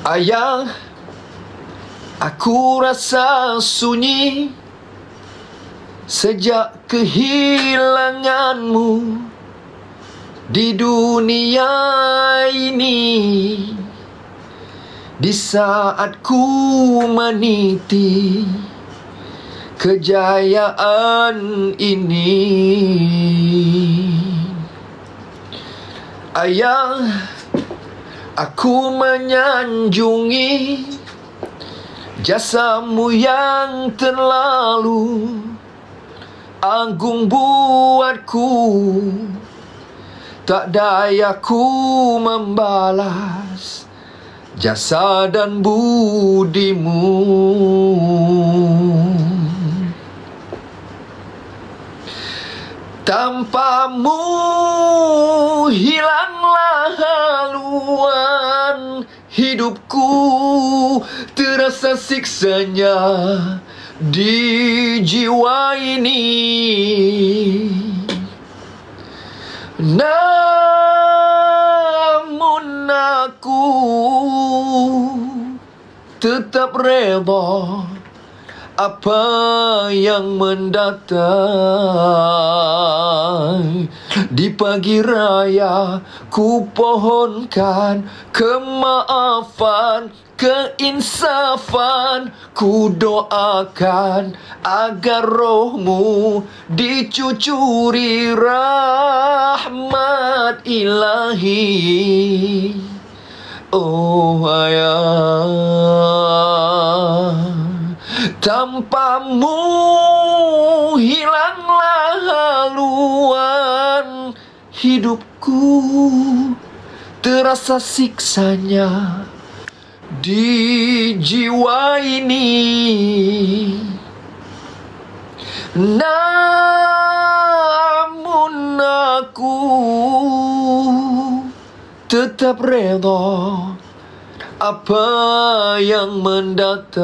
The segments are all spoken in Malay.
Ayah, aku rasa sunyi sejak kehilanganmu di dunia ini. Di saat ku meniti kejayaan ini, Ayah, aku menyanjungi jasamu yang terlalu agung buatku. Tak daya ku membalas jasa dan budimu. Tanpamu hilanglah haluan hidupku, terasa siksanya di jiwa ini. Namun aku tetap reda apa yang mendatang. Di pagi raya ku pohonkan kemaafan, keinsafan. Ku doakan agar rohmu dicucuri rahmat ilahi. Oh Ayah, tanpamu hilanglah haluan hidupku, terasa siksanya di jiwa ini. Namun aku tetap reda apa yang mendatang.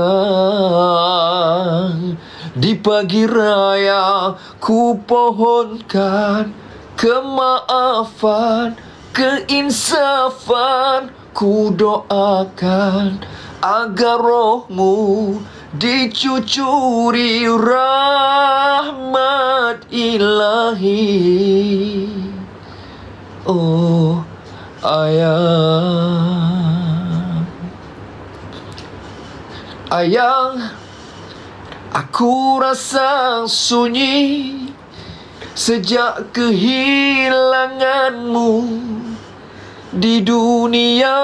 Di pagi raya ku pohonkan kemaafan, keinsafan. Ku doakan agar rohmu dicucuri rahmat ilahi. Oh Ayah, Ayah, aku rasa sunyi sejak kehilanganmu di dunia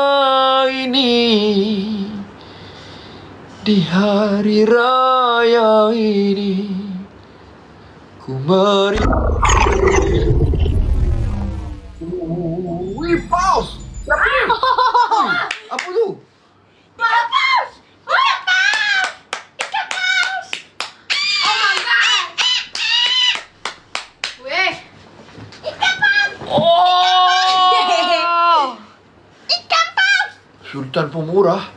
ini. Di hari raya ini ku meri. Wih, pause. Apa ni? Apa tu? Pause! Pause! Ikan paus! Oh my god! Weh! Ikan paus! Oh! Ikan paus! Sultan Pemurah.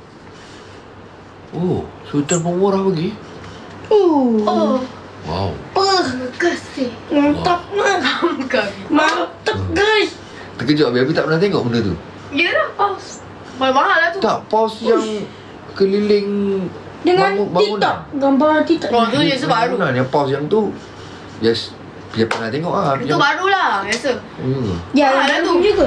Oh, Sultan Pemurah pergi. Oh. Wow. Terima kasih. Mantap, mantap guys. Terkejut Abi tak pernah tengok benda tu. Ya dah, paus. Mahal-mahal lah tu. Tak, pause yang keliling dengan TikTok, gambar TikTok. Oh, tu je baru. Yang pause yang tu. Yes, dia pernah tengok ah. Itu barulah, biasa. Ya, Mahal lah tu. juga.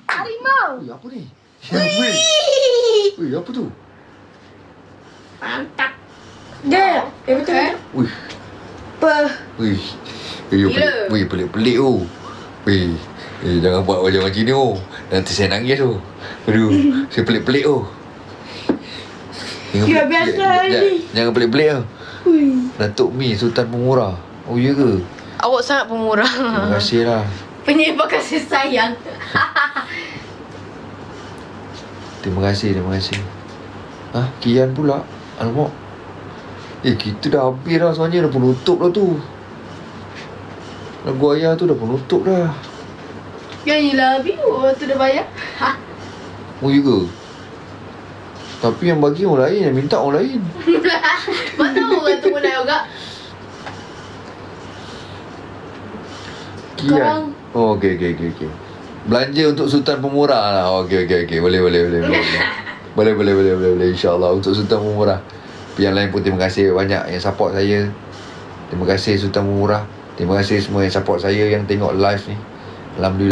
Harimau. Wih, apa ni? Wih, apa tu? Mantap. Dia, betul. Wih, Apa? wih. Wih, pelik-pelik tu. Wih, jangan buat macam ni tu. Nanti saya nangis tu. Aduh, saya pelik-pelik tu. Ya, biasa ni. Jangan pelik-pelik tu. Datuk Mi, Sultan Pemurah. Oh, ya ke? Awak sangat pemurah. Terima kasih lah. Penyebab kasih sayang. Terima kasih. Ah, Kian pula. Alamak. Kita dah habis dah sebenarnya. Dah penutup dah tu. Lagu Ayah tu dah penutup dah. Nyanyilah Biu, tu dah bayar. Oh, ya ke? Tapi yang bagi orang lain, yang minta orang lain. Mana orang tu pun nak juga. Kian. Oh, okey. Belanja untuk Sultan Pemurah lah. Okey. Boleh. Boleh. InsyaAllah untuk Sultan Pemurah. Yang lain pun terima kasih banyak yang support saya. Terima kasih Sultan Pemurah. Terima kasih semua yang support saya, yang tengok live ni. Alhamdulillah.